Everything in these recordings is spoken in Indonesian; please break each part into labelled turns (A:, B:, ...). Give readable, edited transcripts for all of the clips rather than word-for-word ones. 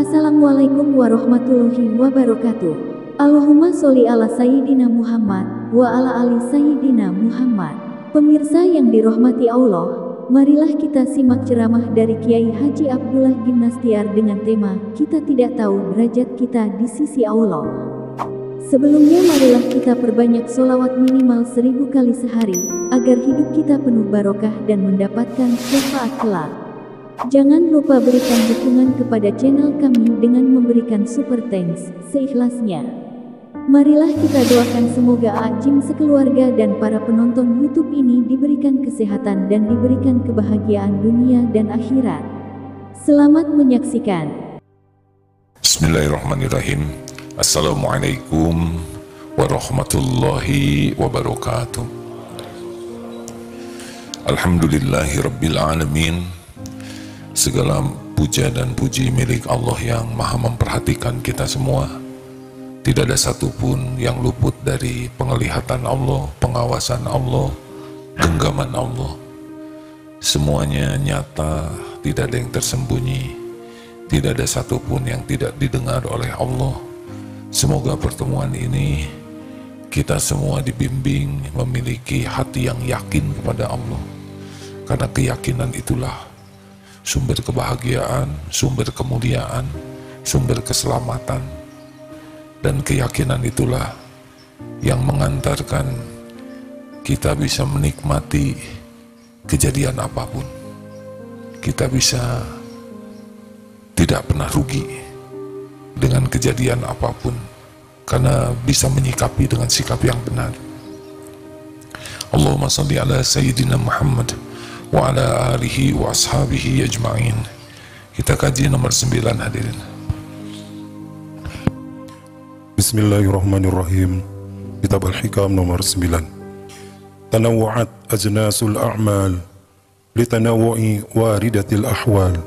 A: Assalamualaikum warahmatullahi wabarakatuh. Allahumma sholli ala Sayyidina Muhammad wa ala ali Sayyidina Muhammad. Pemirsa yang dirahmati Allah, marilah kita simak ceramah dari Kiai Haji Abdullah Gimnastiar dengan tema "Kita Tidak Tahu Derajat Kita di Sisi Allah". Sebelumnya marilah kita perbanyak sholawat minimal 1000 kali sehari, agar hidup kita penuh barokah dan mendapatkan syafaat kelak. Jangan lupa berikan dukungan kepada channel kami dengan memberikan super thanks seikhlasnya. Marilah kita doakan semoga Ajim sekeluarga dan para penonton YouTube ini diberikan kesehatan dan diberikan kebahagiaan dunia dan akhirat. Selamat menyaksikan.
B: Bismillahirrahmanirrahim. Assalamualaikum warahmatullahi wabarakatuh. Alhamdulillahi rabbil alamin. Segala puja dan puji milik Allah yang maha memperhatikan kita semua. Tidak ada satupun yang luput dari penglihatan Allah, pengawasan Allah, genggaman Allah. Semuanya nyata, tidak ada yang tersembunyi. Tidak ada satupun yang tidak didengar oleh Allah. Semoga pertemuan ini kita semua dibimbing memiliki hati yang yakin kepada Allah. Karena keyakinan itulah sumber kebahagiaan, sumber kemuliaan, sumber keselamatan. Dan keyakinan itulah yang mengantarkan kita bisa menikmati kejadian apapun. Kita bisa tidak pernah rugi dengan kejadian apapun, karena bisa menyikapi dengan sikap yang benar. Allahumma sholli ala Sayyidina Muhammad wa ala alihi wa ashabihi ajma'in. Kita kaji nomor 9 hadirin.
C: Bismillahirrahmanirrahim. Kitab Al-Hikam nomor 9. Tanawwa'at ajnasul a'mal litanawwu'i waridatil ahwal.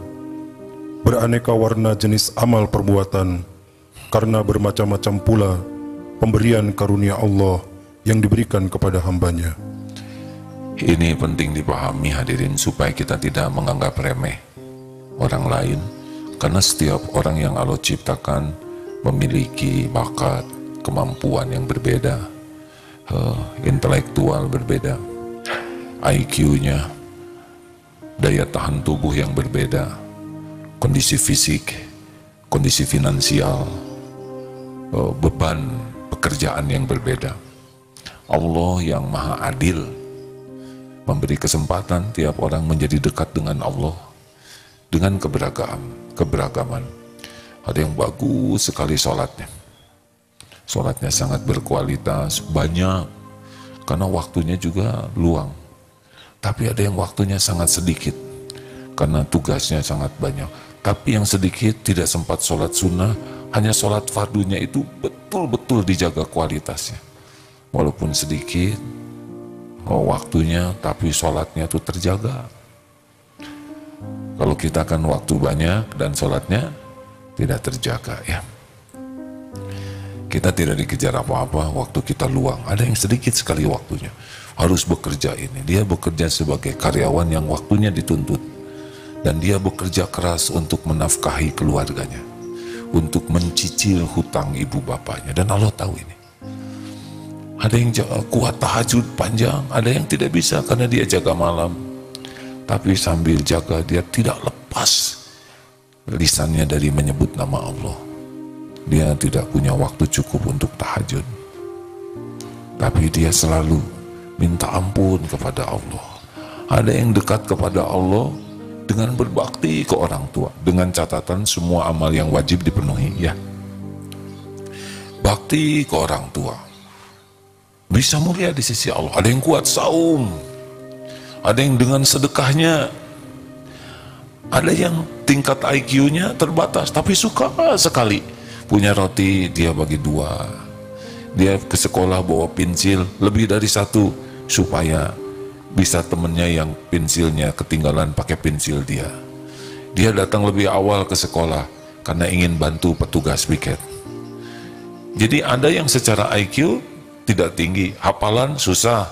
C: Beraneka warna jenis amal perbuatan karena bermacam-macam pula pemberian karunia Allah yang diberikan kepada hambanya.
B: Ini penting dipahami hadirin, supaya kita tidak menganggap remeh orang lain, karena setiap orang yang Allah ciptakan memiliki bakat, kemampuan yang berbeda, intelektual berbeda, IQ-nya, daya tahan tubuh yang berbeda, kondisi fisik, kondisi finansial, beban pekerjaan yang berbeda. Allah yang maha adil memberi kesempatan tiap orang menjadi dekat dengan Allah dengan keberagaman. Ada yang bagus sekali sholatnya sangat berkualitas, banyak, karena waktunya juga luang. Tapi ada yang waktunya sangat sedikit, karena tugasnya sangat banyak. Tapi yang sedikit tidak sempat sholat sunnah, hanya sholat fardunya itu betul-betul dijaga kualitasnya. Walaupun sedikit waktunya, tapi sholatnya itu terjaga. Kalau kita kan waktu banyak dan sholatnya tidak terjaga, ya. Kita tidak dikejar apa-apa, waktu kita luang. Ada yang sedikit sekali waktunya, harus bekerja ini. Dia bekerja sebagai karyawan yang waktunya dituntut, dan dia bekerja keras untuk menafkahi keluarganya, untuk mencicil hutang ibu bapaknya, dan Allah tahu ini. Ada yang kuat tahajud panjang, ada yang tidak bisa karena dia jaga malam. Tapi sambil jaga, dia tidak lepas lisannya dari menyebut nama Allah. Dia tidak punya waktu cukup untuk tahajud, tapi dia selalu minta ampun kepada Allah. Ada yang dekat kepada Allah dengan berbakti ke orang tua, dengan catatan semua amal yang wajib dipenuhi, ya. Bakti ke orang tua bisa mulia di sisi Allah. Ada yang kuat saum, ada yang dengan sedekahnya, ada yang tingkat IQ-nya terbatas tapi suka sekali punya roti, dia bagi 2. Dia ke sekolah bawa pensil lebih dari 1 supaya bisa temennya yang pensilnya ketinggalan pakai pensil dia. Dia datang lebih awal ke sekolah karena ingin bantu petugas piket. Jadi ada yang secara IQ tidak tinggi, hafalan susah,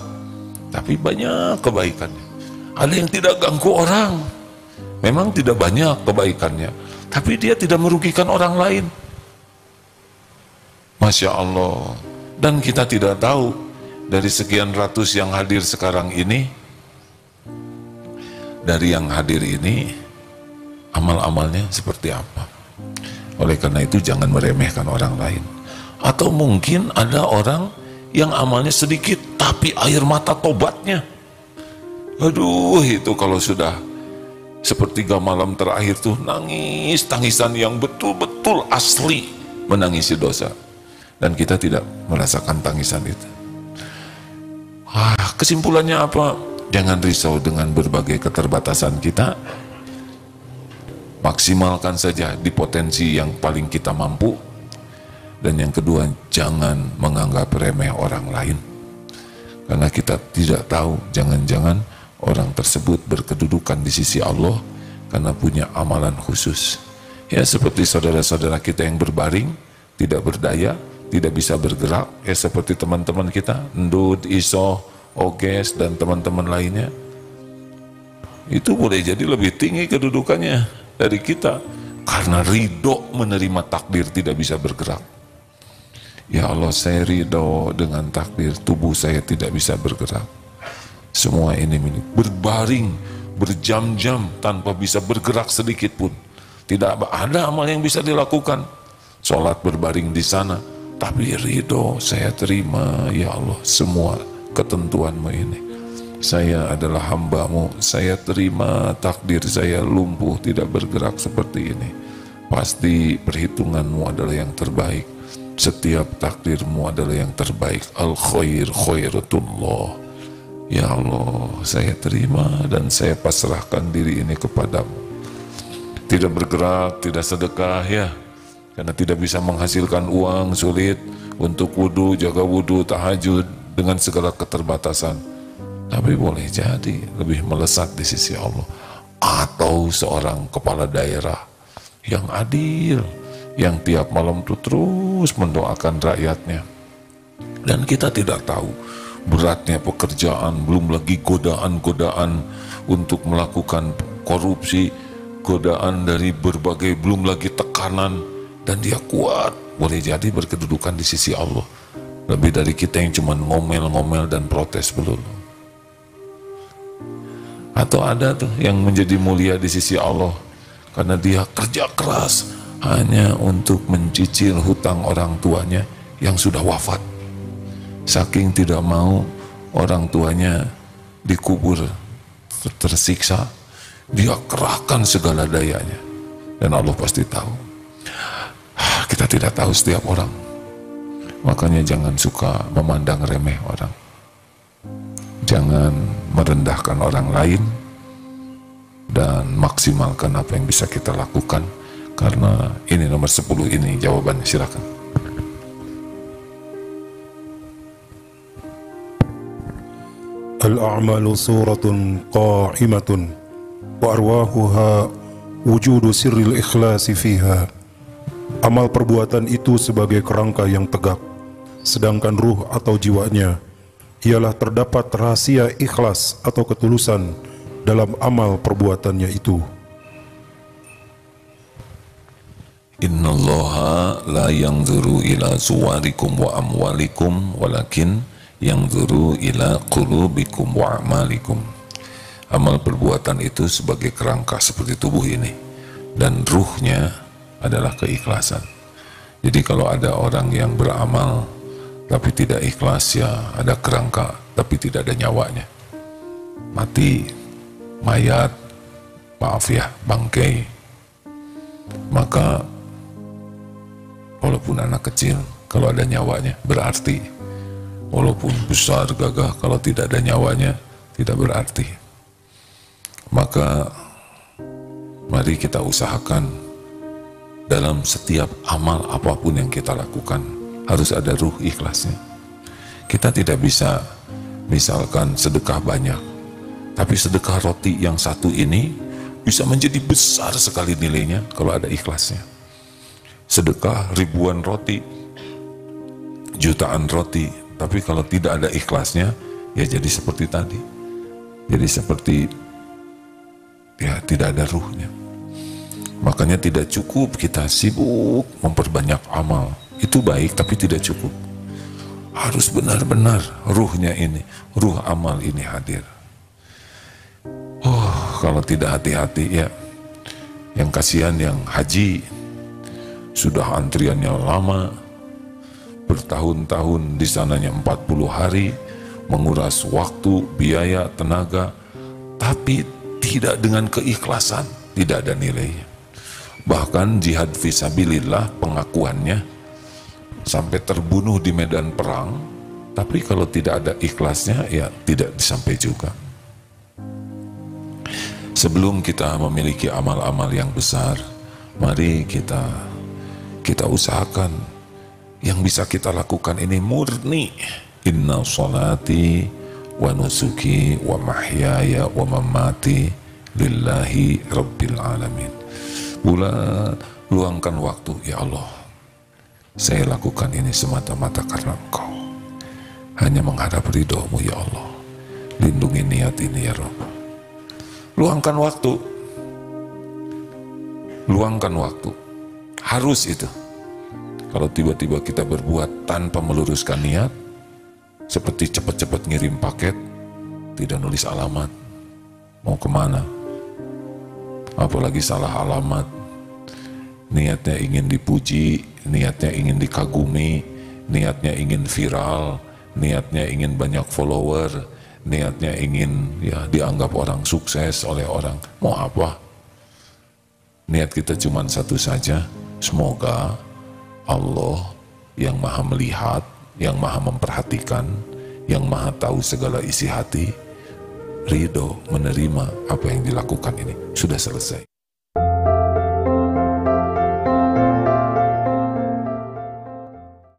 B: tapi banyak kebaikannya. Ada yang tidak ganggu orang, memang tidak banyak kebaikannya, tapi dia tidak merugikan orang lain. Masya Allah. Dan kita tidak tahu dari sekian ratus yang hadir sekarang ini, dari yang hadir ini amal-amalnya seperti apa. Oleh karena itu jangan meremehkan orang lain. Atau mungkin ada orang yang amalnya sedikit tapi air mata tobatnya, aduh, itu kalau sudah sepertiga malam terakhir tuh nangis tangisan yang betul-betul asli menangisi dosa, dan kita tidak merasakan tangisan itu. Kesimpulannya apa? Jangan risau dengan berbagai keterbatasan kita, maksimalkan saja di potensi yang paling kita mampu. Dan yang kedua, jangan menganggap remeh orang lain, karena kita tidak tahu, jangan-jangan orang tersebut berkedudukan di sisi Allah karena punya amalan khusus. Ya seperti saudara-saudara kita yang berbaring, tidak berdaya, tidak bisa bergerak, ya seperti teman-teman kita, Ndud, Iso, Oges, dan teman-teman lainnya. Itu boleh jadi lebih tinggi kedudukannya dari kita, karena ridho menerima takdir tidak bisa bergerak. Ya Allah, saya ridho dengan takdir tubuh saya tidak bisa bergerak. Semua ini milik. Berbaring berjam-jam tanpa bisa bergerak sedikit pun. Tidak ada amal yang bisa dilakukan. Sholat berbaring di sana, tapi ridho, saya terima ya Allah semua ketentuanmu ini. Saya adalah hamba-Mu, saya terima takdir saya lumpuh tidak bergerak seperti ini. Pasti perhitungan-Mu adalah yang terbaik. Setiap takdir-Mu adalah yang terbaik. Al-khair khairatullah. Ya Allah, saya terima dan saya pasrahkan diri ini kepadamu. Tidak bergerak, tidak sedekah ya, karena tidak bisa menghasilkan uang, sulit untuk wudu, jaga wudu, tahajud dengan segala keterbatasan. Tapi boleh jadi lebih melesat di sisi Allah. Atau seorang kepala daerah yang adil, yang tiap malam itu terus mendoakan rakyatnya. Dan kita tidak tahu beratnya pekerjaan, belum lagi godaan-godaan untuk melakukan korupsi, godaan dari berbagai, belum lagi tekanan, dan dia kuat, boleh jadi berkedudukan di sisi Allah lebih dari kita yang cuma ngomel-ngomel dan protes belum. Atau ada tuh yang menjadi mulia di sisi Allah karena dia kerja keras hanya untuk mencicil hutang orang tuanya yang sudah wafat. Saking tidak mau orang tuanya dikubur tersiksa, dia kerahkan segala dayanya. Dan Allah pasti tahu. Kita tidak tahu setiap orang. Makanya jangan suka memandang remeh orang. Jangan merendahkan orang lain, dan maksimalkan apa yang bisa kita lakukan. Karena ini nomor 10 ini jawabannya, silakan.
C: Al-a'malu suratun qa'imatun wa arwahuha wujudu sirril ikhlasi fiha. Amal perbuatan itu sebagai kerangka yang tegak, sedangkan ruh atau jiwanya ialah terdapat rahasia ikhlas atau ketulusan dalam amal perbuatannya itu.
B: Innallaha la yanzuru ila suwarikum wa amwalikum walakin yanzuru ila qulubikum wa amalikum. Amal perbuatan itu sebagai kerangka seperti tubuh ini, dan ruhnya adalah keikhlasan. Jadi kalau ada orang yang beramal tapi tidak ikhlas, ya ada kerangka tapi tidak ada nyawanya, mati, mayat, maaf ya, bangkai. Maka walaupun anak kecil, kalau ada nyawanya berarti. Walaupun besar gagah, kalau tidak ada nyawanya tidak berarti. Maka mari kita usahakan dalam setiap amal apapun yang kita lakukan harus ada ruh ikhlasnya. Kita tidak bisa misalkan sedekah banyak, tapi sedekah roti yang satu ini bisa menjadi besar sekali nilainya kalau ada ikhlasnya. Sedekah ribuan roti, jutaan roti, tapi kalau tidak ada ikhlasnya, ya jadi seperti tadi. Jadi seperti ya tidak ada ruhnya. Makanya tidak cukup kita sibuk memperbanyak amal. Itu baik tapi tidak cukup. Harus benar-benar ruhnya ini, ruh amal ini hadir. Oh, kalau tidak hati-hati ya, yang kasihan yang haji, sudah antriannya lama, bertahun-tahun di sananya 40 hari, menguras waktu, biaya, tenaga, tapi tidak dengan keikhlasan, tidak ada nilainya. Bahkan jihad fisabilillah pengakuannya sampai terbunuh di medan perang, tapi kalau tidak ada ikhlasnya ya tidak sampai juga. Sebelum kita memiliki amal-amal yang besar, mari kita usahakan yang bisa kita lakukan ini murni. Inna sholati wa nusuki wa mahyaya wa mamati lillahi rabbil alamin. Bulan, luangkan waktu, ya Allah, saya lakukan ini semata-mata karena Engkau, hanya mengharap ridho-Mu, ya Allah. Lindungi niat ini, ya Rabb. Luangkan waktu, harus itu. Kalau tiba-tiba kita berbuat tanpa meluruskan niat, seperti cepat-cepat ngirim paket, tidak nulis alamat, mau kemana, apalagi salah alamat, niatnya ingin dipuji, niatnya ingin dikagumi, niatnya ingin viral, niatnya ingin banyak follower, niatnya ingin ya dianggap orang sukses oleh orang. Mau apa? Niat kita cuma satu saja, semoga Allah yang maha melihat, yang maha memperhatikan, yang maha tahu segala isi hati, ridho menerima apa yang dilakukan ini. Sudah selesai.